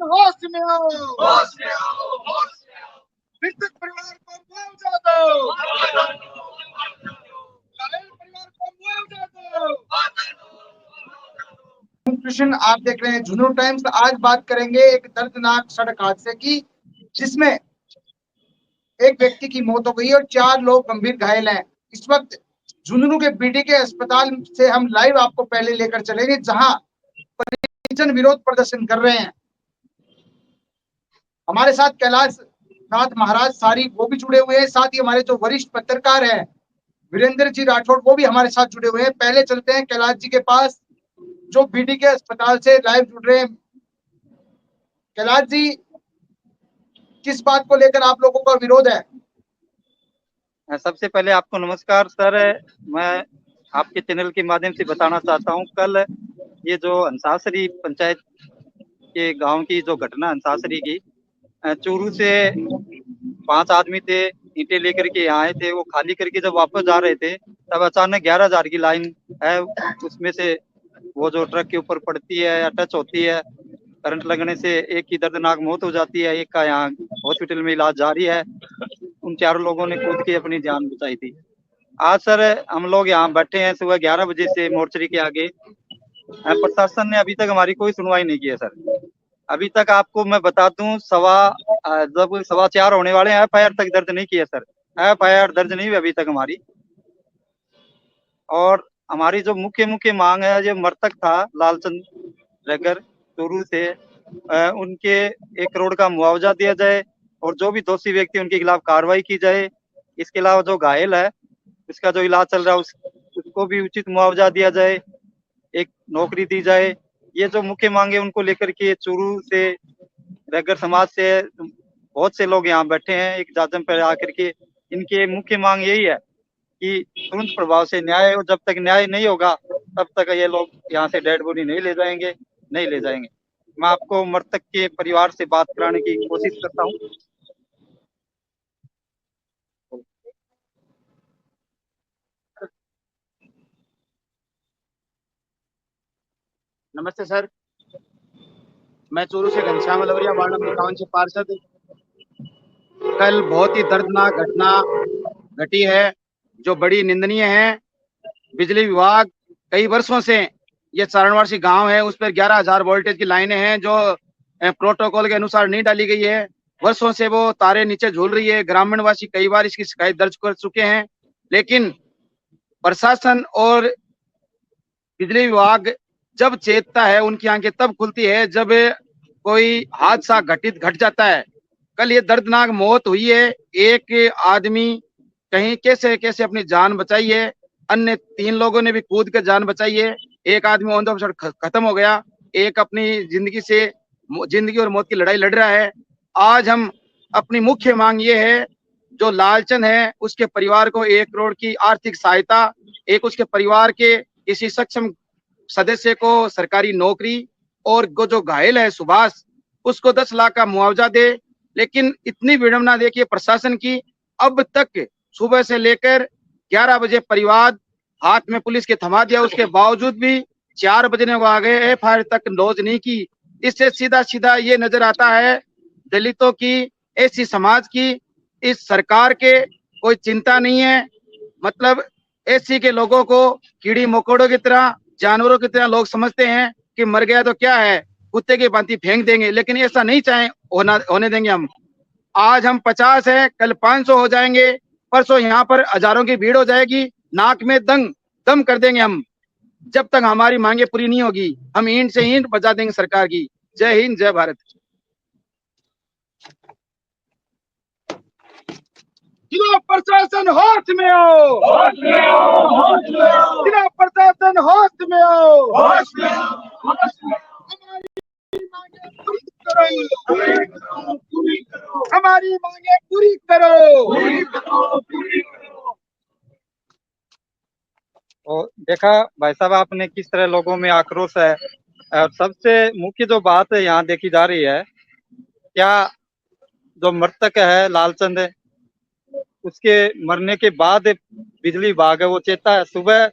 होश में आओ, होश में आओ, होश में आओ। मृतक परिवार को मुआवजा दो, घायल परिवार को मुआवजा दो। कृष्ण, आप देख रहे हैं झुनूर टाइम्स। आज बात करेंगे एक दर्दनाक सड़क हादसे की, जिसमें एक व्यक्ति की मौत हो गई और 4 लोग गंभीर घायल हैं। इस वक्त झुंझुनू के बीडी के अस्पताल से हम लाइव आपको पहले लेकर चलेंगे, जहां परिजन विरोध प्रदर्शन कर रहे हैं। हमारे साथ कैलाश नाथ महाराज सारी वो भी जुड़े हुए हैं, साथ ही हमारे जो वरिष्ठ पत्रकार हैं वीरेंद्र जी राठौड़ वो भी हमारे साथ जुड़े हुए हैं। पहले चलते हैं कैलाश जी के पास, जो बीडी के अस्पताल से लाइव जुड़ रहे हैं। कैलाश जी, किस बात को लेकर आप लोगों का विरोध है? सबसे पहले आपको नमस्कार सर। मैं आपके चैनल के माध्यम से बताना चाहता हूं, कल ये जो अंसासरी पंचायत के गांव की जो घटना अंसासरी की, चूरू से 5 आदमी थे, ईंटें लेकर के यहाँ आए थे। वो खाली करके जब वापस जा रहे थे, तब अचानक 11,000 की लाइन है, उसमें से वो जो ट्रक के ऊपर पड़ती है या टच होती है, करंट लगने से एक की दर्दनाक मौत हो जाती है, एक का यहाँ हॉस्पिटल में इलाज जारी है। उन 4 लोगों ने कूद के अपनी जान बचाई थी। आज सर हम लोग यहाँ बैठे हैं सुबह 11 बजे से मोर्चरी के आगे। प्रशासन ने अभी तक हमारी कोई सुनवाई नहीं की है सर। अभी तक आपको मैं बता दूं, जब 4:15 होने वाले हैं, FIR तक दर्ज नहीं की है सर। FIR दर्ज नहीं हुई अभी तक हमारी। और हमारी जो मुख्य मांग है, जो मृतक था लालचंद रगर चूरू से, उनके 1 करोड़ का मुआवजा दिया जाए और जो भी दोषी व्यक्ति उनके खिलाफ कार्रवाई की जाए। इसके अलावा जो घायल है, उसका जो इलाज चल रहा है, उसको भी उचित मुआवजा दिया जाए, एक नौकरी दी जाए। ये जो मुख्य मांगे उनको लेकर के चूरू से, रैगर समाज से बहुत से लोग यहाँ बैठे हैं एक जाजम पर आकर के। इनके मुख्य मांग यही है कि तुरंत प्रभाव से न्याय हो। जब तक न्याय नहीं होगा, तब तक ये लोग यहाँ से डेड बॉडी नहीं ले जाएंगे। मैं आपको मृतक के परिवार से बात कराने की कोशिश करता हूँ। नमस्ते सर, मैं चूरू से घनश्याम लवरिया, वार्ड नंबर 51 से पार्षद। कल बहुत ही दर्दनाक घटना घटी है, जो बड़ी निंदनीय है। बिजली विभाग कई वर्षों से, ये चारणवासी गांव है, उस पर 11,000 वोल्टेज की लाइनें हैं, जो प्रोटोकॉल के अनुसार नहीं डाली गई है। वर्षों से वो तारे नीचे झूल रही है। ग्रामीणवासी कई बार इसकी शिकायत दर्ज कर चुके हैं, लेकिन प्रशासन और बिजली विभाग जब चेतता है, उनकी आंखें तब खुलती है जब कोई हादसा घट जाता है। कल ये दर्दनाक मौत हुई है। एक आदमी कहीं कैसे कैसे अपनी जान बचाई है, अन्य 3 लोगों ने भी कूद कर जान बचाई है। एक आदमी ऑन द स्पॉट खत्म हो गया, एक अपनी जिंदगी और मौत की लड़ाई लड़ रहा है। आज हम अपनी मुख्य मांग ये है, जो लालचंद है उसके परिवार को 1 करोड़ की आर्थिक सहायता, एक उसके परिवार के किसी सक्षम सदस्य को सरकारी नौकरी, और जो घायल है सुभाष, उसको 10 लाख का मुआवजा दे। लेकिन इतनी विडंबना देखिए प्रशासन की, अब तक सुबह से लेकर 11 बजे परिवार हाथ में पुलिस के थमा दिया, उसके बावजूद भी 4 बजने को आ गए, FIR तक लॉन्च नहीं की। इससे सीधा ये नजर आता है, दलितों की, ऐसी समाज की इस सरकार के कोई चिंता नहीं है। मतलब SC के लोगों को कीड़ी मकोड़ों की तरह, जानवरों की तरह लोग समझते हैं कि मर गया तो क्या है, कुत्ते की भांति फेंक देंगे, लेकिन ऐसा नहीं चाहे होने देंगे हम। आज हम 50 है, कल 500 हो जाएंगे, परसों यहाँ पर हजारों की भीड़ हो जाएगी। नाक में दम कर देंगे हम, जब तक हमारी मांगे पूरी नहीं होगी। हम ईंट से ईंट बजा देंगे सरकार की। जय हिंद, जय भारत। जिला प्रशासन होश में आओ, होश में आओ, होश में आओ। जिला प्रशासन होश में आओ, होश में आओ, होश में आओ। हमारी मांगे पूरी करो, पूरी करो। हमारी मांगे पूरी करो, पूरी करो, पूरी करो। और देखा भाई साहब आपने किस तरह लोगों में आक्रोश है। और सबसे मुख्य जो बात यहाँ देखी जा रही है, क्या जो मृतक है लालचंद, उसके मरने के बाद बिजली विभाग है वो चेता है। सुबह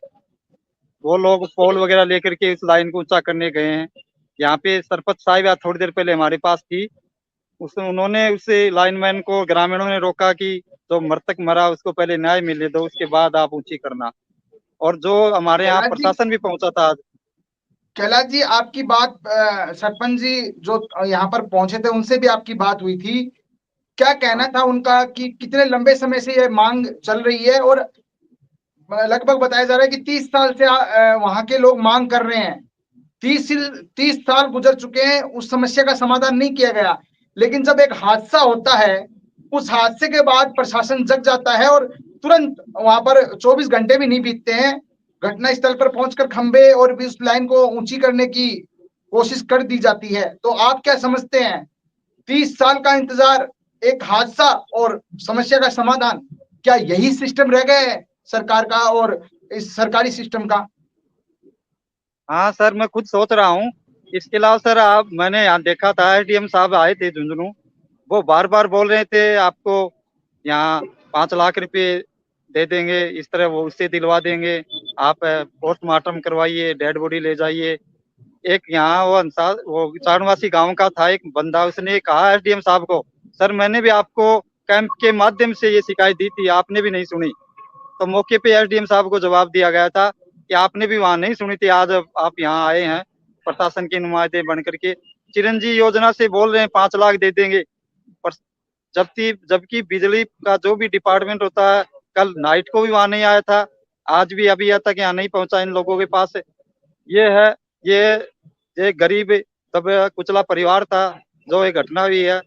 वो लोग पोल वगैरह लेकर के इस लाइन को ऊंचा करने गए हैं, यहाँ पे सरपंच साहिब आज थोड़ी देर पहले हमारे पास थी, उन्होंने उस लाइनमैन को ग्रामीणों ने रोका कि जो मृतक मरा उसको पहले न्याय मिले दो, उसके बाद आप ऊंची करना। और जो हमारे यहाँ कैलाश जी, प्रशासन भी पहुंचा था आज। कैलाश जी आपकी बात सरपंच जी जो यहाँ पर पहुंचे थे उनसे भी आपकी बात हुई थी। क्या कहना था उनका कि कितने लंबे समय से ये मांग चल रही है, और लगभग बताया जा रहा है कि 30 साल से वहां के लोग मांग कर रहे हैं। 30 साल गुजर चुके हैं, उस समस्या का समाधान नहीं किया गया। लेकिन जब एक हादसा होता है, उस हादसे के बाद प्रशासन जग जाता है और तुरंत वहां पर 24 घंटे भी नहीं बीतते हैं, घटना स्थल पर पहुंचकर खंबे और भी उस लाइन को ऊंची करने की कोशिश कर दी जाती है। तो आप क्या समझते हैं, 30 साल का इंतजार, एक हादसा और समस्या का समाधान, क्या यही सिस्टम रह गया है सरकार का और इस सरकारी सिस्टम का? हाँ सर, मैं खुद सोच रहा हूँ। इसके अलावा सर, आप मैंने यहाँ देखा था, एसडीएम साहब आए थे झुंझुनू, वो बार बार बोल रहे थे आपको यहाँ 5 लाख रुपए दे देंगे, इस तरह वो उससे दिलवा देंगे, आप पोस्टमार्टम करवाइए, डेड बॉडी ले जाइए। एक यहाँ वो चारणवासी गांव का था एक बंदा, उसने कहा एसडीएम साहब को, सर मैंने भी आपको कैंप के माध्यम से ये शिकायत दी थी, आपने भी नहीं सुनी। तो मौके पे एसडीएम साहब को जवाब दिया गया था कि आपने भी वहां नहीं सुनी थी, आज आप यहाँ आए हैं प्रशासन के नुमाइंदे बन करके, चिरंजी योजना से बोल रहे हैं 5 लाख दे देंगे। पर जबकि बिजली का जो भी डिपार्टमेंट होता है, कल नाइट को भी वहां नहीं आया था, आज भी अभी तक यहाँ नहीं पहुंचा इन लोगों के पास। ये है, ये ये गरीब तब कुचला परिवार था, जो ये घटना हुई है,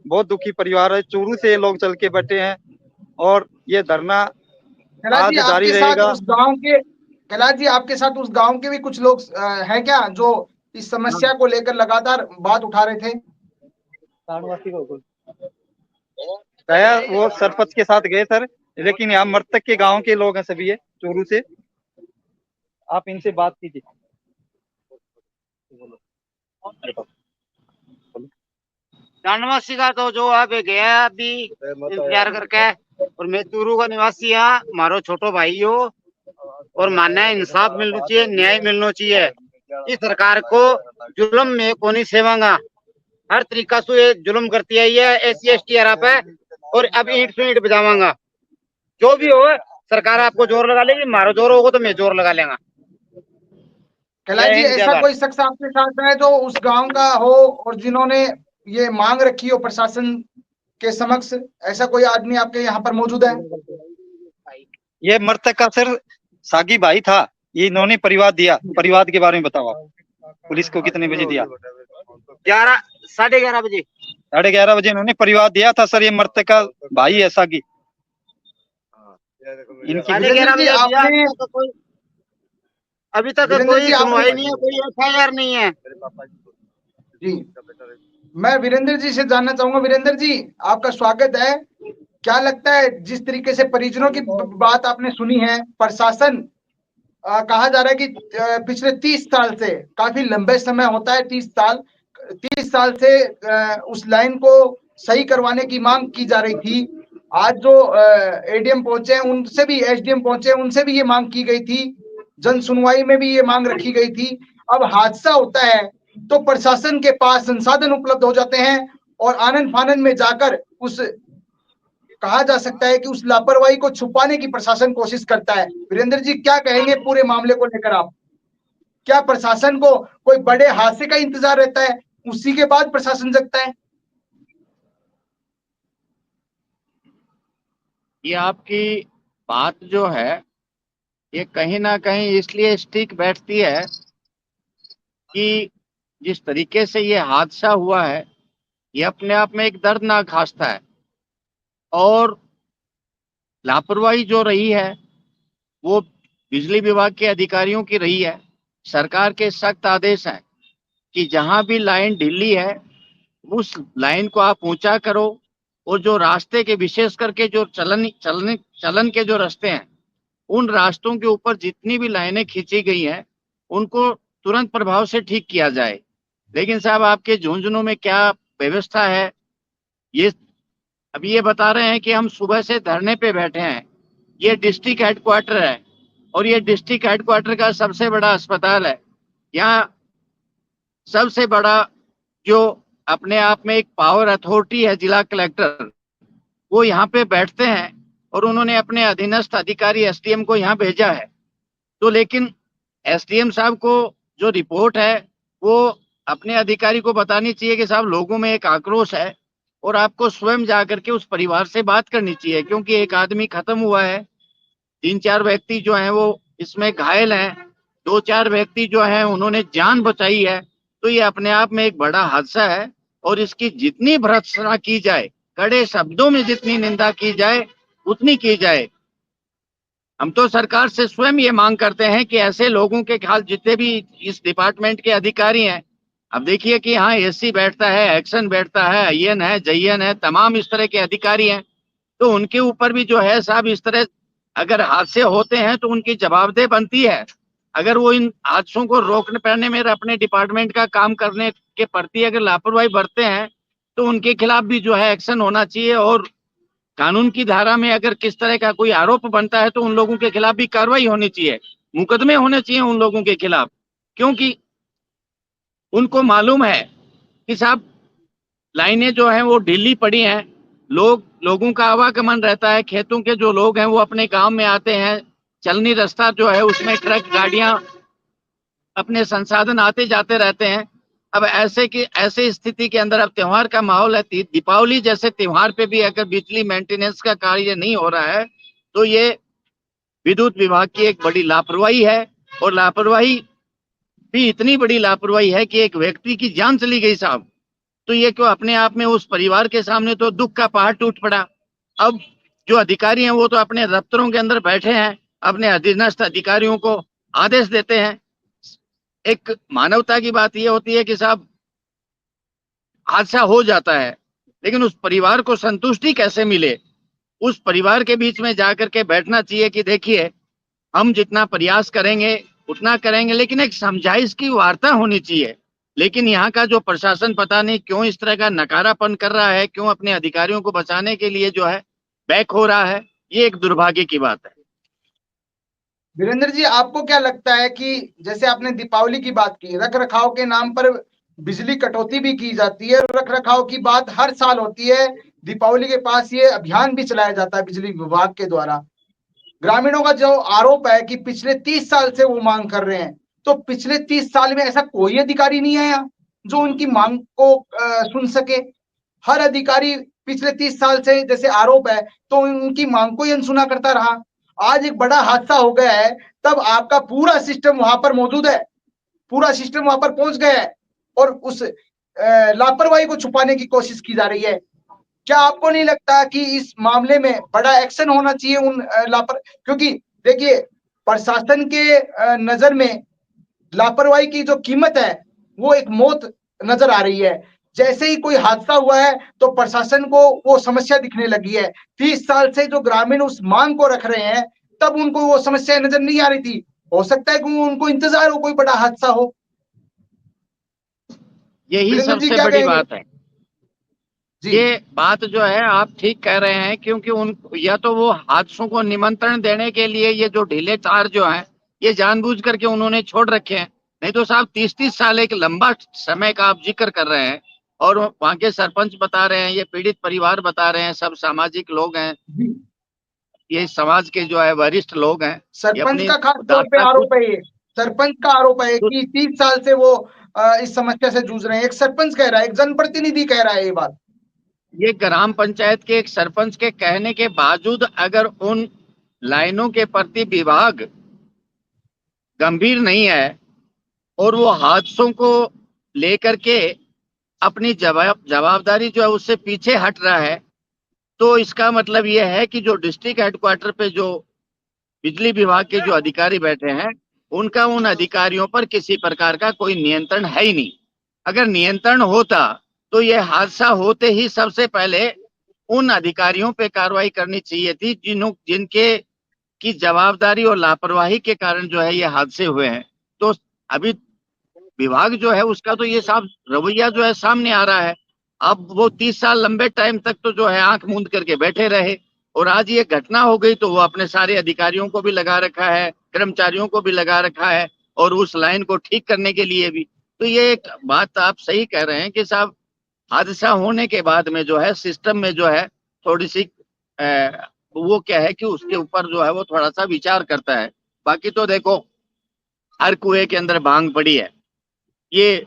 बहुत दुखी परिवार है। चूरू से लोग चल के बैठे हैं और ये धरना कैलाश जी आज जारी आपके साथ रहेगा। उस गांव के कैलाश जी आपके साथ उस गांव के भी कुछ लोग हैं क्या, जो इस समस्या को लेकर लगातार बात उठा रहे थे? गया, वो सरपंच के साथ गए सर, लेकिन यहाँ मृतक के गांव के लोग हैं सभी, ये चूरू से, आप इनसे बात कीजिए। जानवासी का तो जो अब गया अभी इंतजार करके, और मैं चूरू का निवासी हाँ, मारो छोटो भाई हो, और मानना इंसाफ मिलना चाहिए, न्याय मिलना चाहिए। इस सरकार को जुल्म में कोनी सेवांगा, हर तरीका से ये जुल्म करती है ये एससी एसटी आर पे, और अब ईंट से ईंट बजावांगा। जो भी हो, सरकार आपको जोर लगा लेगी, मारो जोर होगा तो मैं जोर लगा लेगा। कैलाश जय जी हिंद, जय ऐसा भारत। कोई शख्स आपके साथ है जो उस गांव का हो और जिन्होंने ये मांग रखी हो प्रशासन के समक्ष, ऐसा कोई आदमी आपके यहाँ पर मौजूद है? ये मृतक का सर सागी भाई था, ये इन्होंने परिवार दिया। परिवार के बारे में बताओ आप, पुलिस को कितने बजे दिया? 11, 11:30 बजे। 11:30 बजे इन्होंने परिवार दिया था सर। ये मृतक का भाई है सागी, इनकी 11:30 जी बजे दिया। आपने अभी तक वीरेंद्र कोई जी आपने सुनवाई नहीं है, कोई एफआईआर नहीं है। जी, मैं वीरेंद्र जी से जानना चाहूंगा। वीरेंद्र जी आपका स्वागत है। क्या लगता है, जिस तरीके से परिजनों की बात आपने सुनी है, प्रशासन कहा जा रहा है कि पिछले 30 साल से, काफी लंबे समय होता है 30 साल से उस लाइन को सही करवाने की मांग की जा रही थी। आज जो एडीएम पहुंचे हैं, उनसे भी, एसडीएम पहुंचे, उनसे भी ये मांग की गई थी, जन सुनवाई में भी ये मांग रखी गई थी। अब हादसा होता है तो प्रशासन के पास संसाधन उपलब्ध हो जाते हैं और आनन फानन में जाकर उस, कहा जा सकता है कि उस लापरवाही को छुपाने की प्रशासन कोशिश करता है। वीरेंद्र जी क्या कहेंगे पूरे मामले को लेकर आप? क्या प्रशासन को कोई बड़े हादसे का इंतजार रहता है, उसी के बाद प्रशासन जगता है? ये आपकी बात जो है, ये कहीं ना कहीं इसलिए स्टिक बैठती है कि जिस तरीके से ये हादसा हुआ है, ये अपने आप में एक दर्दनाक हादसा है, और लापरवाही जो रही है वो बिजली विभाग के अधिकारियों की रही है। सरकार के सख्त आदेश हैं कि जहां भी लाइन ढीली है उस लाइन को आप ऊंचा करो, और जो रास्ते के, विशेष करके जो चलन के जो रास्ते हैं, उन रास्तों के ऊपर जितनी भी लाइनें खींची गई हैं उनको तुरंत प्रभाव से ठीक किया जाए। लेकिन साहब आपके झुंझुनू में क्या व्यवस्था है, ये अभी ये बता रहे हैं कि हम सुबह से धरने पे बैठे हैं। ये डिस्ट्रिक्ट हेडक्वार्टर है, और ये डिस्ट्रिक्ट हेडक्वार्टर का सबसे बड़ा अस्पताल है। यहाँ सबसे बड़ा जो अपने आप में एक पावर अथॉरिटी है जिला कलेक्टर, वो यहाँ पे बैठते हैं और उन्होंने अपने अधीनस्थ अधिकारी एसडीएम को यहाँ भेजा है। तो लेकिन एसडीएम साहब को जो रिपोर्ट है वो अपने अधिकारी को बतानी चाहिए कि साहब लोगों में एक आक्रोश है और आपको स्वयं जाकर के उस परिवार से बात करनी चाहिए, क्योंकि एक आदमी खत्म हुआ है, 3-4 व्यक्ति जो हैं वो इसमें घायल हैं, 2-4 व्यक्ति जो हैं उन्होंने जान बचाई है। तो ये अपने आप में एक बड़ा हादसा है और इसकी जितनी भर्त्सना की जाए, कड़े शब्दों में जितनी निंदा की जाए उतनी की जाए। हम तो सरकार से स्वयं ये मांग करते हैं कि ऐसे लोगों के ख्याल जितने भी इस डिपार्टमेंट के अधिकारी हैं, अब देखिए कि यहाँ एससी बैठता है, एक्शन बैठता है, आईएन है, जईएन है, तमाम इस तरह के अधिकारी हैं, तो उनके ऊपर भी जो है साहब इस तरह अगर हादसे होते हैं तो उनकी जवाबदेही बनती है। अगर वो इन हादसों को रोकने पाने में अपने डिपार्टमेंट का काम करने के प्रति अगर लापरवाही बरतते हैं तो उनके खिलाफ भी जो है एक्शन होना चाहिए और कानून की धारा में अगर किस तरह का कोई आरोप बनता है तो उन लोगों के खिलाफ भी कार्रवाई होनी चाहिए, मुकदमे होने चाहिए उन लोगों के खिलाफ, क्योंकि उनको मालूम है कि साहब लाइनें जो हैं वो ढीली पड़ी हैं, लोगों का आवागमन रहता है, खेतों के जो लोग हैं वो अपने गांव में आते हैं, चलनी रास्ता जो है उसमें ट्रक गाड़ियां अपने संसाधन आते जाते रहते हैं। अब ऐसे स्थिति के अंदर अब त्योहार का माहौल है, दीपावली जैसे त्योहार पे भी अगर बिजली मेंटेनेंस का कार्य नहीं हो रहा है तो ये विद्युत विभाग की एक बड़ी लापरवाही है। और लापरवाही भी इतनी बड़ी लापरवाही है कि एक व्यक्ति की जान चली गई साहब, तो ये क्यों अपने आप में उस परिवार के सामने तो दुख का पहाड़ टूट पड़ा। अब जो अधिकारी हैं वो तो अपने दफ्तरों के अंदर बैठे हैं, अपने अधीनस्थ अधिकारियों को आदेश देते हैं। एक मानवता की बात ये होती है कि साहब हादसा हो जाता है लेकिन उस परिवार को संतुष्टि कैसे मिले, उस परिवार के बीच में जाकर के बैठना चाहिए कि देखिए हम जितना प्रयास करेंगे उतना करेंगे, लेकिन एक समझाइश की वार्ता होनी चाहिए। लेकिन यहाँ का जो प्रशासन पता नहीं क्यों इस तरह का नकारापन कर रहा है, क्यों अपने अधिकारियों को बचाने के लिए जो है बैक हो रहा है, ये एक दुर्भाग्य की बात है। वीरेंद्र जी, आपको क्या लगता है कि जैसे आपने दीपावली की बात की, रख रखाव के नाम पर बिजली कटौती भी की जाती है, रख रखाव की बात हर साल होती है, दीपावली के पास ये अभियान भी चलाया जाता है बिजली विभाग के द्वारा। ग्रामीणों का जो आरोप है कि पिछले 30 साल से वो मांग कर रहे हैं, तो पिछले 30 साल में ऐसा कोई अधिकारी नहीं आया जो उनकी मांग को सुन सके। हर अधिकारी पिछले 30 साल से जैसे आरोप है तो उनकी मांग को ही अनसुना करता रहा। आज एक बड़ा हादसा हो गया है, तब आपका पूरा सिस्टम वहां पर मौजूद है, पूरा सिस्टम वहां पर पहुंच गया है और उस लापरवाही को छुपाने की कोशिश की जा रही है। क्या आपको नहीं लगता कि इस मामले में बड़ा एक्शन होना चाहिए उन क्योंकि देखिए प्रशासन के नजर में लापरवाही की जो कीमत है वो एक मौत नजर आ रही है। जैसे ही कोई हादसा हुआ है तो प्रशासन को वो समस्या दिखने लगी है। 30 साल से जो ग्रामीण उस मांग को रख रहे हैं तब उनको वो समस्या नजर नहीं आ रही थी। हो सकता है कि उनको इंतजार हो कोई बड़ा हादसा हो। यही वीरेंद्र जी सबसे क्या बड़ी कहेंगे? बात है। जी ये बात जो है आप ठीक कह रहे हैं, क्योंकि उन या तो वो हादसों को निमंत्रण देने के लिए ये जो ढीले तार जो हैं ये जानबूझ करके उन्होंने छोड़ रखे हैं। नहीं तो साहब 30-30 साल एक लंबा समय का आप जिक्र कर रहे हैं और वहां के सरपंच बता रहे हैं, ये पीड़ित परिवार बता रहे हैं, सब सामाजिक लोग हैं, जी। ये समाज के जो है वरिष्ठ लोग हैं, ये सरपंच अपनी का खास तौर पे दास्ता खुद आरोप है ये। सरपंच का आरोप है खुद कि 30 साल से वो इस समस्या से जूझ रहे हैं। एक सरपंच कह रहा है, एक जनप्रतिनिधि कह रहा है ये बात। ये ग्राम पंचायत के एक सरपंच के कहने के बावजूद अगर उन लाइनों के प्रति विभाग गंभीर नहीं है और वो हादसों को लेकर के अपनी जवाबदारी जो है उससे पीछे हट रहा है, तो इसका मतलब ये है कि जो डिस्ट्रिक्ट हेडक्वार्टर पे जो बिजली विभाग के जो अधिकारी बैठे हैं उनका उन अधिकारियों पर किसी प्रकार का कोई नियंत्रण है ही नहीं। अगर नियंत्रण होता तो ये हादसा होते ही सबसे पहले उन अधिकारियों पे कार्रवाई करनी चाहिए थी जिनके की जवाबदारी और लापरवाही के कारण जो है ये हादसे हुए हैं। तो अभी विभाग जो है उसका तो ये साफ रवैया जो है सामने आ रहा है। अब वो 30 साल लंबे टाइम तक तो जो है आंख मूंद करके बैठे रहे और आज ये घटना हो गई तो वो अपने सारे अधिकारियों को भी लगा रखा है, कर्मचारियों को भी लगा रखा है और उस लाइन को ठीक करने के लिए भी। तो ये एक बात आप सही कह रहे हैं कि साहब हादसा होने के बाद में जो है सिस्टम में जो है थोड़ी सी वो क्या है कि उसके ऊपर जो है वो थोड़ा सा विचार करता है। बाकी तो देखो हर कुएं के अंदर भांग पड़ी है। ये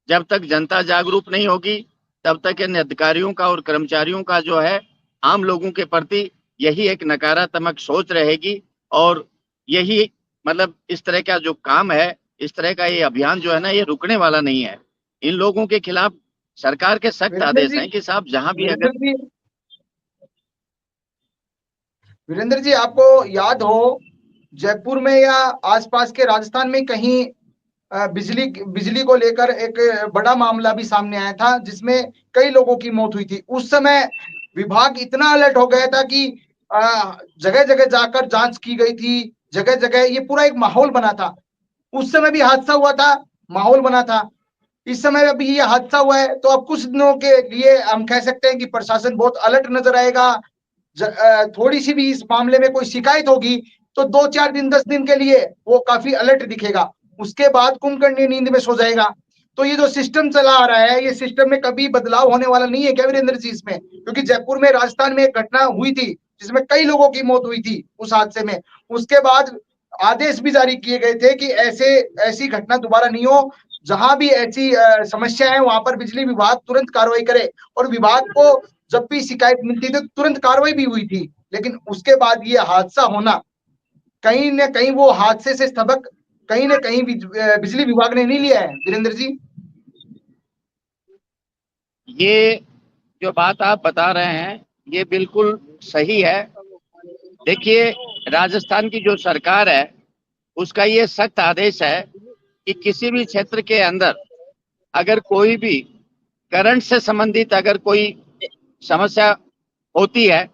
जब तक जनता जागरूक नहीं होगी तब तक इन अधिकारियों का और कर्मचारियों का जो है आम लोगों के प्रति यही एक नकारात्मक सोच रहेगी। और यही मतलब इस तरह का जो काम है, इस तरह का ये अभियान जो है ना, ये रुकने वाला नहीं है। इन लोगों के खिलाफ सरकार के सख्त वीरेंद्र आदेश जी, हैं कि साहब जहां भी वीरेंद्र अगर जी, वीरेंद्र जी, आपको याद हो जयपुर में या आसपास के राजस्थान में कहीं बिजली बिजली को लेकर एक बड़ा मामला भी सामने आया था जिसमें कई लोगों की मौत हुई थी। उस समय विभाग इतना अलर्ट हो गया था कि जगह जगह जाकर जांच की गई थी। जगह जगह ये पूरा एक माहौल बना था। उस समय भी हादसा हुआ था, माहौल बना था। इस समय अभी ये हादसा हुआ है तो अब कुछ दिनों के लिए हम कह सकते हैं कि प्रशासन बहुत अलर्ट नजर आएगा। थोड़ी सी भी इस मामले में कोई शिकायत होगी तो 2-4 दिन 10 दिन के लिए वो काफी अलर्ट दिखेगा। उसके बाद कुंभकर्ण नींद में सो जाएगा। तो ये जो सिस्टम चला आ रहा है, ये सिस्टम में कभी बदलाव होने वाला नहीं है क्या वीरेंद्र जी इसमें? क्योंकि जयपुर में राजस्थान में एक घटना हुई थी जिसमें कई लोगों की मौत हुई थी उस हादसे में। उसके बाद आदेश भी जारी किए गए थे कि ऐसे ऐसी घटना दोबारा नहीं हो। जहां भी ऐसी समस्या है वहां पर बिजली विभाग तुरंत कार्रवाई करे। और विभाग को जब भी शिकायत मिलती थी तुरंत कार्रवाई भी हुई थी। लेकिन उसके बाद ये हादसा होना, कहीं न कहीं वो हादसे से सबक कहीं न कहीं बिजली विभाग ने नहीं लिया है वीरेंद्र जी। ये जो बात आप बता रहे हैं ये बिल्कुल सही है। देखिए राजस्थान की जो सरकार है उसका ये सख्त आदेश है कि किसी भी क्षेत्र के अंदर अगर कोई भी करंट से संबंधित अगर कोई समस्या होती है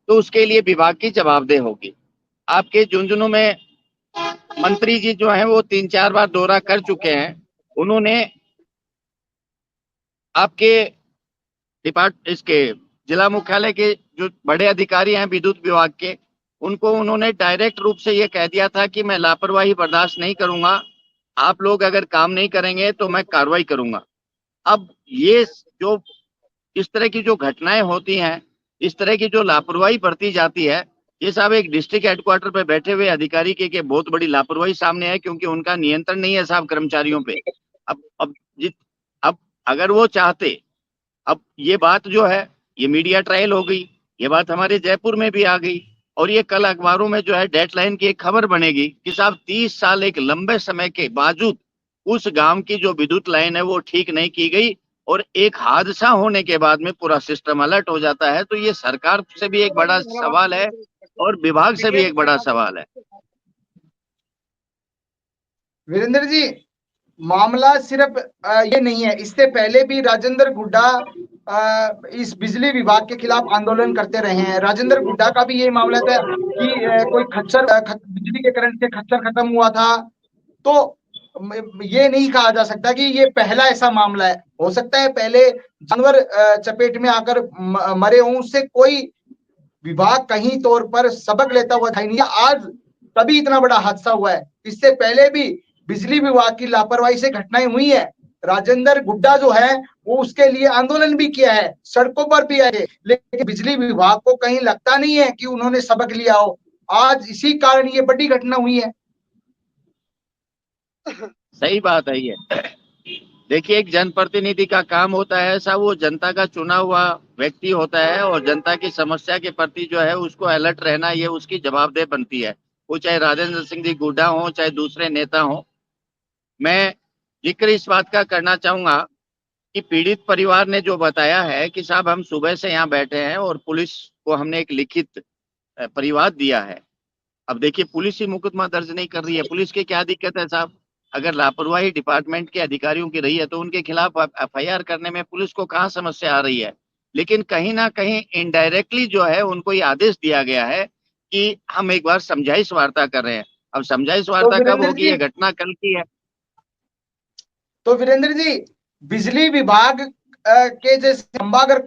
तो उसके लिए विभाग की जवाबदेही होगी। आपके झुंझुनू में मंत्री जी जो हैं वो 3-4 बार दौरा कर चुके हैं। उन्होंने आपके इसके जिला मुख्यालय के जो बड़े अधिकारी हैं विद्युत विभाग के, उनको उन्होंने डायरेक्ट रूप से ये कह दिया था कि मैं लापरवाही बर्दाश्त नहीं करूंगा। आप लोग अगर काम नहीं करेंगे तो मैं कार्रवाई करूंगा। अब ये जो इस तरह की जो घटनाएं होती हैं, इस तरह की जो लापरवाही बरती जाती है, ये साहब एक डिस्ट्रिक्ट हेडक्वार्टर पे बैठे हुए अधिकारी के बहुत बड़ी लापरवाही सामने है, क्योंकि उनका नियंत्रण नहीं है साहब कर्मचारियों पे। अब जित अब अगर वो चाहते, अब ये बात जो है ये मीडिया ट्रायल हो गई, ये बात हमारे जयपुर में भी आ गई और ये कल अखबारों में जो है डेडलाइन की एक खबर बनेगी कि साहब 30 साल एक लंबे समय के बावजूद उस गांव की जो विद्युत लाइन है वो ठीक नहीं की गई और एक हादसा होने के बाद में पूरा सिस्टम अलर्ट हो जाता है। तो ये सरकार से भी एक बड़ा सवाल है और विभाग से भी एक बड़ा सवाल है। वीरेंद्र जी, मामला सिर्फ ये नहीं है। इससे पहले भी राजेंद्र गुड्डा इस बिजली विभाग के खिलाफ आंदोलन करते रहे हैं। राजेंद्र गुड्डा का भी ये मामला था कि कोई बिजली के करंट से खच्चर खत्म हुआ था। तो ये नहीं कहा जा सकता कि ये पहला ऐसा मामला है। हो सकता है पहले जानवर चपेट में आकर मरे हों, उससे कोई विभाग कहीं तौर पर सबक लेता हुआ दिखाई नहीं दिया। आज तभी इतना बड़ा हादसा हुआ है। इससे पहले भी बिजली विभाग की लापरवाही से घटनाएं हुई है। राजेंद्र गुड्डा जो है वो उसके लिए आंदोलन भी किया है, सड़कों पर भी आए, लेकिन बिजली विभाग को कहीं लगता नहीं है कि उन्होंने सबक लिया हो। आज इसी कारण ये बड़ी घटना हुई है। सही बात है ये। देखिए एक जनप्रतिनिधि का काम होता है ऐसा, वो जनता का चुना हुआ व्यक्ति होता है और जनता की समस्या के प्रति जो है उसको अलर्ट रहना ये उसकी जवाबदेही बनती है। वो चाहे राजेंद्र सिंह जी गुड्डा हो चाहे दूसरे नेता हो। मैं जिक्र इस बात का करना चाहूंगा कि पीड़ित परिवार ने जो बताया है कि साहब हम सुबह से यहाँ बैठे हैं और पुलिस को हमने एक लिखित परिवाद दिया है। अब देखिए पुलिस ही मुकदमा दर्ज नहीं कर रही है। पुलिस की क्या दिक्कत है साहब? अगर लापरवाही डिपार्टमेंट के अधिकारियों की रही है तो उनके खिलाफ एफआईआर करने में पुलिस को कहाँ समस्या आ रही है? लेकिन कहीं ना कहीं इनडायरेक्टली जो है उनको ये आदेश दिया गया है कि हम एक बार समझाइश वार्ता कर रहे हैं। अब समझाइश तो वार्ता कब वीरेंद्र होगी? जी ये घटना कल की है। तो वीरेंद्र जी, बिजली विभाग के जैसे खंभा अगर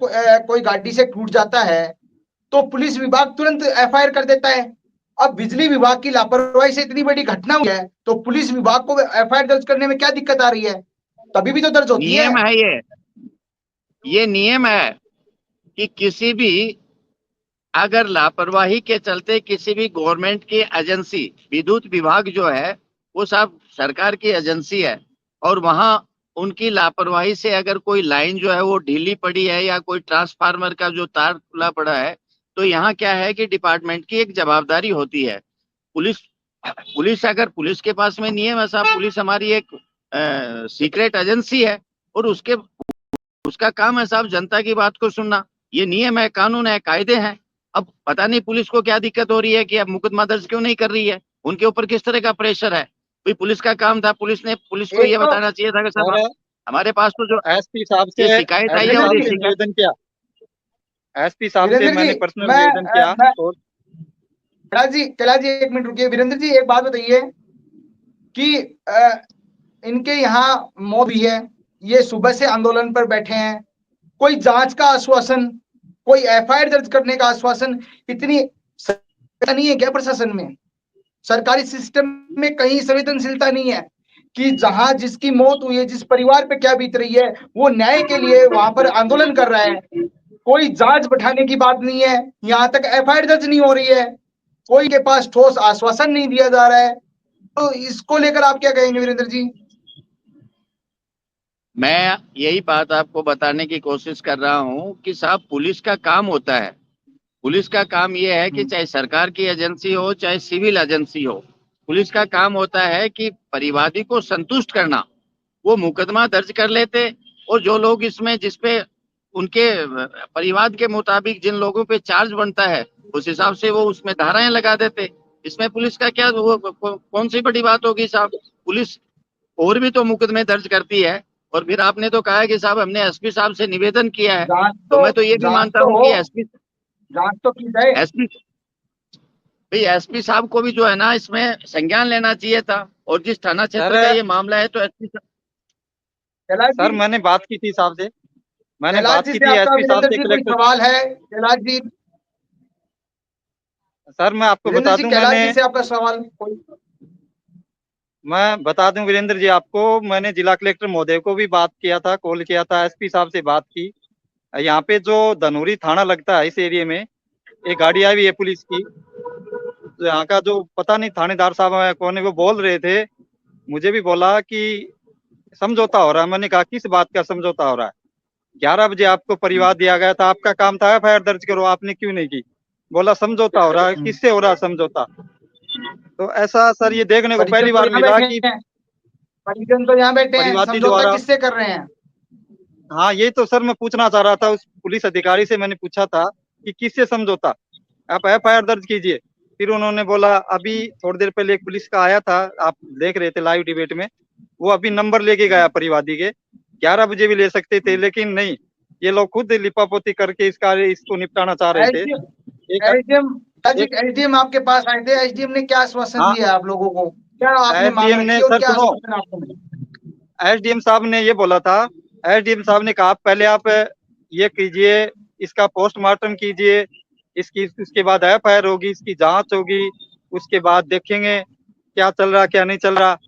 कोई गाड़ी से टूट जाता है तो पुलिस विभाग तुरंत एफआईआर कर देता है। अब बिजली विभाग की लापरवाही से इतनी बड़ी घटना हुई है तो पुलिस विभाग को एफआईआर दर्ज करने में क्या दिक्कत आ रही है? तभी भी तो दर्ज होती है। नियम है ये नियम है कि किसी भी अगर लापरवाही के चलते किसी भी गवर्नमेंट की एजेंसी, विद्युत विभाग जो है वो सब सरकार की एजेंसी है, और वहां उनकी लापरवाही से अगर कोई लाइन जो है वो ढीली पड़ी है या कोई ट्रांसफार्मर का जो तार खुला पड़ा है, तो यहाँ क्या है कि डिपार्टमेंट की एक जवाबदारी होती है। पुलिस पुलिस के पास में नियम है साहब, पुलिस हमारी एक सीक्रेट एजेंसी है, और उसका काम है साहब जनता की बात को सुनना। ये नियम है, कानून है, कायदे हैं। अब पता नहीं पुलिस को क्या दिक्कत हो रही है कि अब मुकदमा दर्ज क्यों नहीं कर रही है, उनके ऊपर किस तरह का प्रेशर है। भाई पुलिस का काम था, पुलिस को एक ये तो बताना चाहिए था कि साहब सर हमारे पास तो जो एसपी साहब से ये शिकायत आई है, वीरेंद्र और ये जी, निवेदन किया, एसपी साहब से वीरेंद्र जी, मैंने पर्सनल मैं निवेदन किया। मैं और कैलाश जी एक मिनट रुकिए। वीरेंद्र जी एक बात बताइए कि इनके यहाँ मौत हुई है, ये सुबह से आंदोलन पर बैठे हैं, कोई जांच का आश्वासन, कोई एफआईआर दर्ज करने का आश्वासन, इतनी संवेदनशीलता नहीं है क्या प्रशासन में? सरकारी सिस्टम में कहीं संवेदनशीलता नहीं है कि जहां जिसकी मौत हुई है, जिस परिवार पे क्या बीत रही है, वो न्याय के लिए वहां पर आंदोलन कर रहा है, कोई जांच बैठाने की बात नहीं है, यहां तक एफआईआर दर्ज नहीं हो रही है, कोई के पास ठोस आश्वासन नहीं दिया जा रहा है। तो इसको लेकर आप क्या कहेंगे वीरेंद्र जी? मैं यही बात आपको बताने की कोशिश कर रहा हूं कि साहब पुलिस का काम होता है, पुलिस का काम ये है कि चाहे सरकार की एजेंसी हो चाहे सिविल एजेंसी हो, पुलिस का काम होता है कि परिवादी को संतुष्ट करना। वो मुकदमा दर्ज कर लेते, और जो लोग इसमें जिसपे उनके परिवाद के मुताबिक जिन लोगों पे चार्ज बनता है उस हिसाब से वो उसमें धाराएं लगा देते। इसमें पुलिस का क्या वो कौन सी बड़ी बात होगी साहब। पुलिस और भी तो मुकदमे दर्ज करती है। और फिर आपने तो कहा कि साहब हमने एसपी साहब से निवेदन किया है, तो मैं तो ये भी जांच मानता तो हूँ हो, कि जांच तो की जाए। एसपी भाई एसपी साहब को भी जो है ना इसमें संज्ञान लेना चाहिए था। और जिस थाना क्षेत्र का सर ये मामला है तो एसपी कैलाश जी, सर मैंने बात की थी साहब से, मैंने कैलाश बात जी की से थी आपका एसपी साहब वीरेंद्र से, जी कोई कलेक्टर। सवाल है? कैलाश जी, सर मैं आपको वीरेंद्र बता जी, दूं, कैलाश जी से आपका सवाल कोई? मैं बता दूं वीरेंद्र जी आपको, मैंने जिला कलेक्टर महोदय को भी बात किया था, कॉल किया था, एसपी साहब से बात की। यहाँ पे जो धनूरी थाना लगता है इस एरिया में, एक गाड़ी आई हुई है पुलिस की, तो यहाँ का जो पता नहीं थानेदार साहब है कौन है, वो बोल रहे थे, मुझे भी बोला कि समझौता हो रहा है। मैंने कहा किस बात का समझौता हो रहा है? 11 बजे आपको परिवार दिया गया था, आपका काम था एफआईआर दर्ज करो, आपने क्यों नहीं की? बोला समझौता हो रहा है। किससे हो रहा है समझौता? तो ऐसा सर ये देखने को परिजन पहली तो बार यहाँ मिला बैठे कि हैं, परिजन तो यहाँ बैठे हैं, परिवादी समझौता द्वारा। किससे कर रहे हैं? हाँ ये तो सर मैं पूछना चाह रहा था, उस पुलिस अधिकारी से मैंने पूछा था कि किससे समझौता, आप एफआईआर दर्ज कीजिए। फिर उन्होंने बोला, अभी थोड़ी देर पहले एक पुलिस का आया था, आप देख रहे थे लाइव डिबेट में, वो अभी नंबर लेके गया परिवादी के, 11 बजे भी ले सकते थे, लेकिन नहीं, ये लोग खुद लिपापोती करके इसको निपटाना चाह रहे थे। एसडीएम एक एसडीएम एक एसडीएम आपके पास आए थे, एसडीएम ने क्या आश्वासन हाँ, दिया आप लोगों को? क्या आपने मांग एसडीएम रखी ने, है और सर क्या सुनो, आश्वासन आपको मिला? एसडीएम साहब ने ये बोला था, एसडीएम साहब ने कहा पहले आप ये कीजिए, इसका पोस्टमार्टम कीजिए, इसकी उसके बाद एफआईआर होगी, इसकी जांच होगी, उसके बाद देखेंगे क्या चल रहा क्या नहीं चल रहा।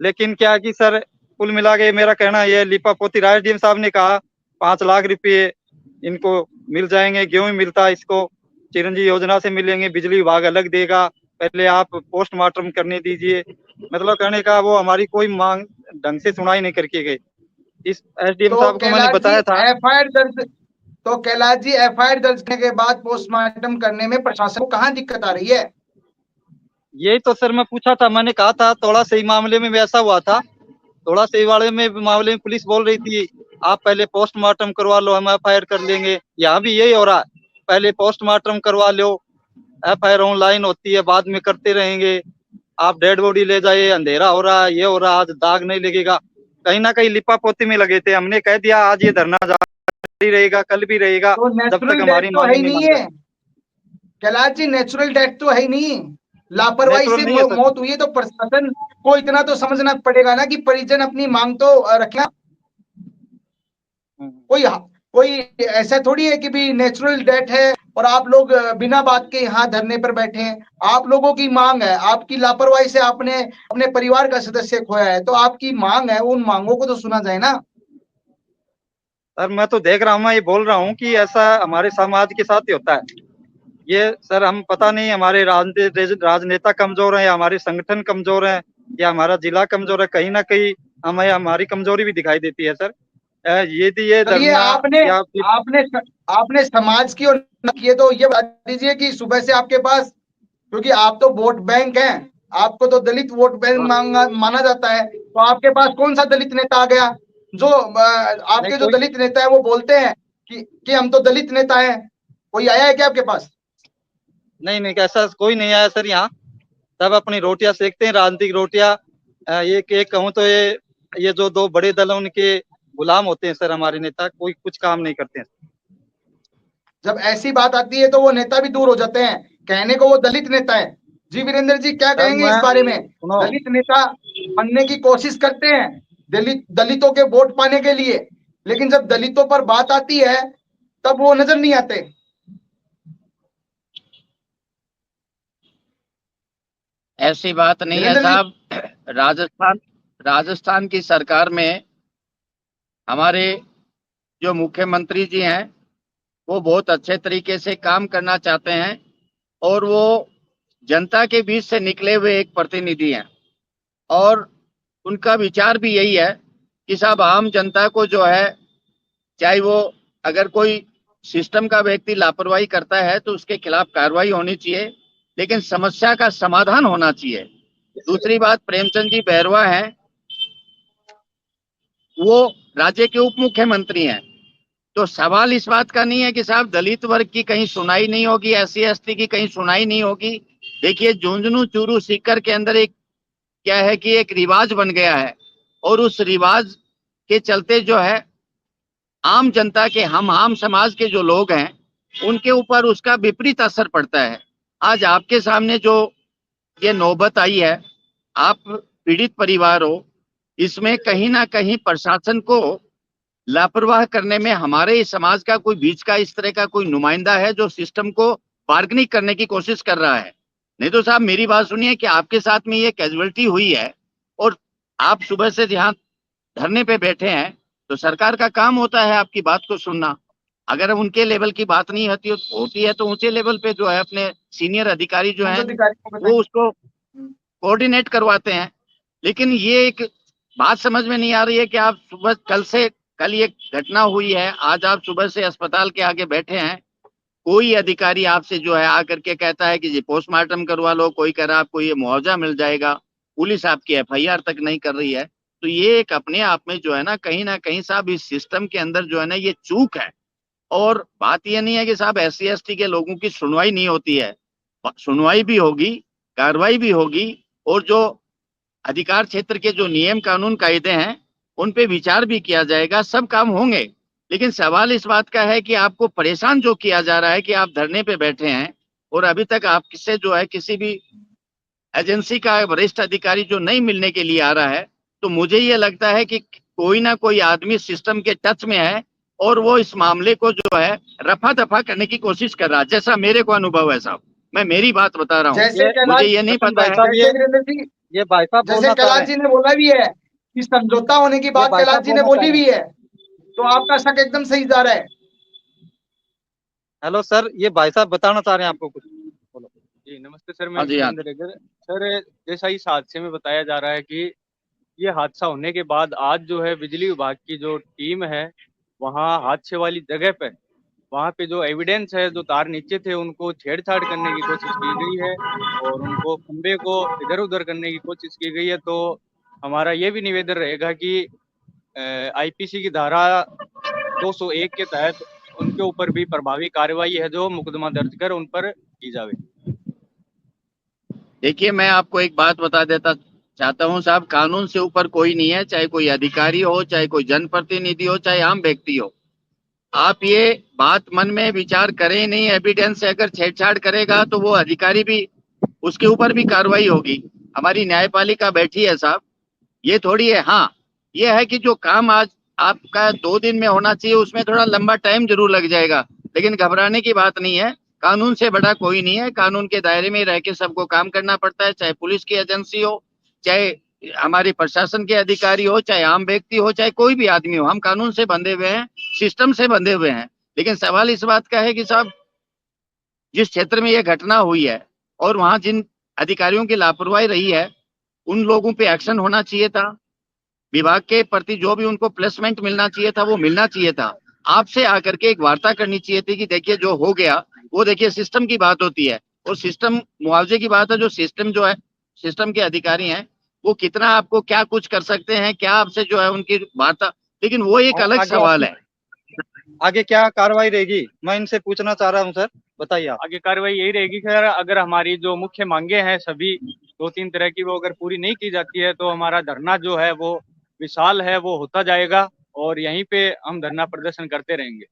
लेकिन क्या कि सर कुल मिला के मेरा कहना यह लिपापोती, एसडीएम साहब ने कहा 5 लाख रुपए इनको मिल जाएंगे, गेहूं ही मिलता इसको, चिरंजीवी योजना से मिलेंगे, बिजली विभाग अलग देगा, पहले आप पोस्टमार्टम करने दीजिए। मतलब कहने का वो हमारी कोई मांग ढंग से सुनाई नहीं करके गए। इस एसडीएम तो साहब को मैंने कैलाश जी बताया था। एफआईआर दर्ज तो कैलाश जी एफआईआर दर्ज करने के बाद पोस्टमार्टम करने में प्रशासन को कहाँ दिक्कत आ रही है? यही तो सर मैं पूछा था, मैंने कहा था थोड़ा सही मामले में वैसा हुआ था, थोड़ा सही वाले में मामले में पुलिस बोल रही थी आप पहले पोस्टमार्टम करवा लो, हम एफआईआर कर लेंगे। यहाँ भी यही हो रहा है, पहले पोस्टमार्टम करवा लो, एफआईआर ऑनलाइन होती है, बाद में करते रहेंगे, आप डेड बॉडी ले जाइए, अंधेरा हो रहा है, ये हो रहा है, आज दाग नहीं लगेगा। कहीं ना कहीं लिपा पोती में लगे थे। हमने कह दिया आज ये धरना जारी रहेगा, कल भी रहेगा, तो जब तक नेचुरल डेथ हमारी तो है मांगे ही नहीं नहीं मान है जाती। कैलाश जी, नेचुरल डेथ तो है ही नहीं। लापरवाही नेचुरल से नहीं है सर। मौत हुई है तो प्रशासन को इतना तो समझना पड़ेगा ना कि परिजन अपनी मांग तो रखना। कोई कोई ऐसा थोड़ी है कि भी नेचुरल डेथ है और आप लोग बिना बात के यहाँ धरने पर बैठे हैं। आप लोगों की मांग है, आपकी लापरवाही से आपने अपने परिवार का सदस्य खोया है, तो आपकी मांग है, उन मांगों को तो सुना जाए ना। सर मैं तो देख रहा हूँ, मैं ये बोल रहा हूँ कि ऐसा हमारे समाज के साथ ही होता है। ये सर हम पता नहीं हमारे राजनेता कमजोर हैं या हमारे संगठन कमजोर हैं या हमारा जिला कमजोर है, कहीं ना कहीं हमें हमारी कमजोरी भी दिखाई देती है सर। ये चलिए, धरना आपने या फिर आपने आपने समाज की और किए, तो ये बता दीजिए कि सुबह से आपके पास, क्योंकि आप तो वोट बैंक हैं, आपको तो दलित वोट बैंक माना जाता है, तो आपके पास कौन सा दलित नेता आ गया? जो नहीं आपके जो कोई दलित नेता है वो बोलते हैं कि हम तो दलित नेता हैं, कोई आया है क्या आपके पास? नहीं ऐसा कोई नहीं आया सर। यहाँ सब अपनी रोटियां सेकते हैं, राजनीतिक रोटियां। एक एक कहूँ तो ये जो दो बड़े दल हैं उनके गुलाम होते हैं सर। हमारे नेता कोई कुछ काम नहीं करते हैं। जब ऐसी बात आती है तो वो नेता भी दूर हो जाते हैं, कहने को वो दलित नेता है। जी वीरेंद्र जी, क्या सर कहेंगे इस मैं बारे में? सुनो, दलित नेता बनने की कोशिश करते हैं दलितों के वोट पाने के लिए, लेकिन जब दलितों पर बात आती है तब वो नजर नहीं आते। ऐसी बात नहीं है वीरेंद्र जी, साहब। राजस्थान की सरकार में हमारे जो मुख्यमंत्री जी हैं वो बहुत अच्छे तरीके से काम करना चाहते हैं और वो जनता के बीच से निकले हुए एक प्रतिनिधि हैं और उनका विचार भी यही है कि साहब आम जनता को जो है, चाहे वो अगर कोई सिस्टम का व्यक्ति लापरवाही करता है तो उसके खिलाफ कार्रवाई होनी चाहिए, लेकिन समस्या का समाधान होना चाहिए। दूसरी बात, प्रेमचंद जी बैरवा हैं, वो राज्य के उप मुख्यमंत्री हैं। तो सवाल इस बात का नहीं है कि साहब दलित वर्ग की कहीं सुनाई नहीं होगी, SC ST की कहीं सुनाई नहीं होगी। देखिए, झुंझुनू चूरू सीकर के अंदर एक क्या है कि एक रिवाज बन गया है और उस रिवाज के चलते जो है आम जनता के, हम आम समाज के जो लोग हैं उनके ऊपर उसका विपरीत असर पड़ता है। आज आपके सामने जो ये नौबत आई है, आप पीड़ित परिवार हो, इसमें कहीं ना कहीं प्रशासन को लापरवाह करने में हमारे इस समाज का कोई बीच का इस तरह का कोई नुमाइंदा है जो सिस्टम को बार्गेनिंग करने की कोशिश कर रहा है। नहीं तो साहब मेरी बात सुनिए कि आपके साथ में ये कैजुअलिटी हुई है और आप सुबह से यहाँ धरने पे बैठे हैं, तो सरकार का काम होता है आपकी बात को सुनना। अगर उनके लेवल की बात नहीं होती है तो ऊंचे लेवल पे जो है अपने सीनियर अधिकारी जो उच्च हैं अधिकारियों को वो बताएं। उसको कोऑर्डिनेट करवाते हैं। लेकिन ये एक बात समझ में नहीं आ रही है कि आप सुबह कल ये घटना हुई है, आज आप सुबह से अस्पताल के आगे बैठे हैं, कोई अधिकारी आपसे जो है आकर के कहता है कि जी पोस्टमार्टम करवा लो, कोई कह रहा है आपको ये मुआवजा मिल जाएगा, पुलिस आपकी FIR तक नहीं कर रही है। तो ये एक अपने आप में जो है ना कहीं साहब इस सिस्टम के अंदर जो है ना ये चूक है। और बात ये नहीं है कि साहब SC ST के लोगों की सुनवाई नहीं होती है, सुनवाई भी होगी, कार्रवाई भी होगी और जो अधिकार क्षेत्र के जो नियम कानून कायदे हैं उन पे विचार भी किया जाएगा, सब काम होंगे। लेकिन सवाल इस बात का है कि आपको परेशान जो किया जा रहा है कि आप धरने पे बैठे हैं और अभी तक आपसे जो है किसी भी एजेंसी का वरिष्ठ अधिकारी जो नहीं मिलने के लिए आ रहा है, तो मुझे ये लगता है कि कोई ना कोई आदमी सिस्टम के टच में है और वो इस मामले को जो है रफा दफा करने की कोशिश कर रहा है, जैसा मेरे को अनुभव है साहब। मैं मेरी बात बता रहा हूँ, जैसे मुझे कैलाश ये नहीं सचिन पता भाई है। साहब, जैसे वीरेंद्र जी, ये भाई साहब जैसे बोलना चाह रहे कैलाश हैं। जी ने बोला भी है कि समझौता होने की ये बात भाई कैलाश साहब जी ने बोलना चाह बोली रहे भी हैं। है, तो आपका शक एकदम सही जा रहा है। हेलो सर, ये भाई साहब बताना चाह रहे हैं आपको कुछ, बोलो। जी नमस्ते सर, मैं हाँ जी, हाँ। वीरेंद्र अगर सर, जैसा इस हादसे में बताया जा रहा है कि ये हादसा होने के बाद आज जो है बिजली विभाग की जो टीम है वहाँ हादसे वाली जगह पे, वहाँ पे जो एविडेंस है, जो तार नीचे थे उनको छेड़छाड़ करने की कोशिश की गई है और उनको खंबे को इधर उधर करने की कोशिश की गई है। तो हमारा ये भी निवेदन रहेगा कि IPC की धारा 201 के तहत उनके ऊपर भी प्रभावी कार्रवाई है जो मुकदमा दर्ज कर उन पर की जावे। देखिए, मैं आपको एक बात बता देता चाहता हूँ साहब, कानून से ऊपर कोई नहीं है, चाहे कोई अधिकारी हो, चाहे कोई जनप्रतिनिधि हो, चाहे आम व्यक्ति हो। आप ये बात मन में विचार करें ही नहीं, एविडेंस से अगर छेड़छाड़ करेगा तो वो अधिकारी भी, उसके ऊपर भी कार्रवाई होगी। हमारी न्यायपालिका बैठी है साहब, ये थोड़ी है। हाँ, ये है कि जो काम आज आपका 2 दिन में होना चाहिए उसमें थोड़ा लंबा टाइम जरूर लग जाएगा, लेकिन घबराने की बात नहीं है। कानून से बड़ा कोई नहीं है। कानून के दायरे में रह के सबको काम करना पड़ता है, चाहे पुलिस की एजेंसी हो, चाहे हमारे प्रशासन के अधिकारी हो, चाहे आम व्यक्ति हो, चाहे कोई भी आदमी हो। हम कानून से बंधे हुए हैं, सिस्टम से बंधे हुए हैं। लेकिन सवाल इस बात का है कि साहब, जिस क्षेत्र में यह घटना हुई है और वहां जिन अधिकारियों की लापरवाही रही है, उन लोगों पे एक्शन होना चाहिए था। विभाग के प्रति जो भी उनको प्लेसमेंट मिलना चाहिए था वो मिलना चाहिए था। आपसे आकर के एक वार्ता करनी चाहिए थी कि देखिए जो हो गया वो देखिए सिस्टम की बात होती है, और सिस्टम मुआवजे की बात है। जो सिस्टम जो है, सिस्टम के अधिकारी हैं, वो कितना आपको क्या कुछ कर सकते हैं, क्या आपसे जो है उनकी वार्ता, लेकिन वो एक और अलग आगे सवाल है। आगे क्या कार्रवाई रहेगी, मैं इनसे पूछना चाह रहा हूँ सर, बताइए आप। आगे कार्रवाई यही रहेगी कि अगर हमारी जो मुख्य मांगे हैं सभी 2-3 तरह की, वो अगर पूरी नहीं की जाती है तो हमारा धरना जो है वो विशाल है, वो होता जाएगा और यहीं पे हम धरना प्रदर्शन करते रहेंगे।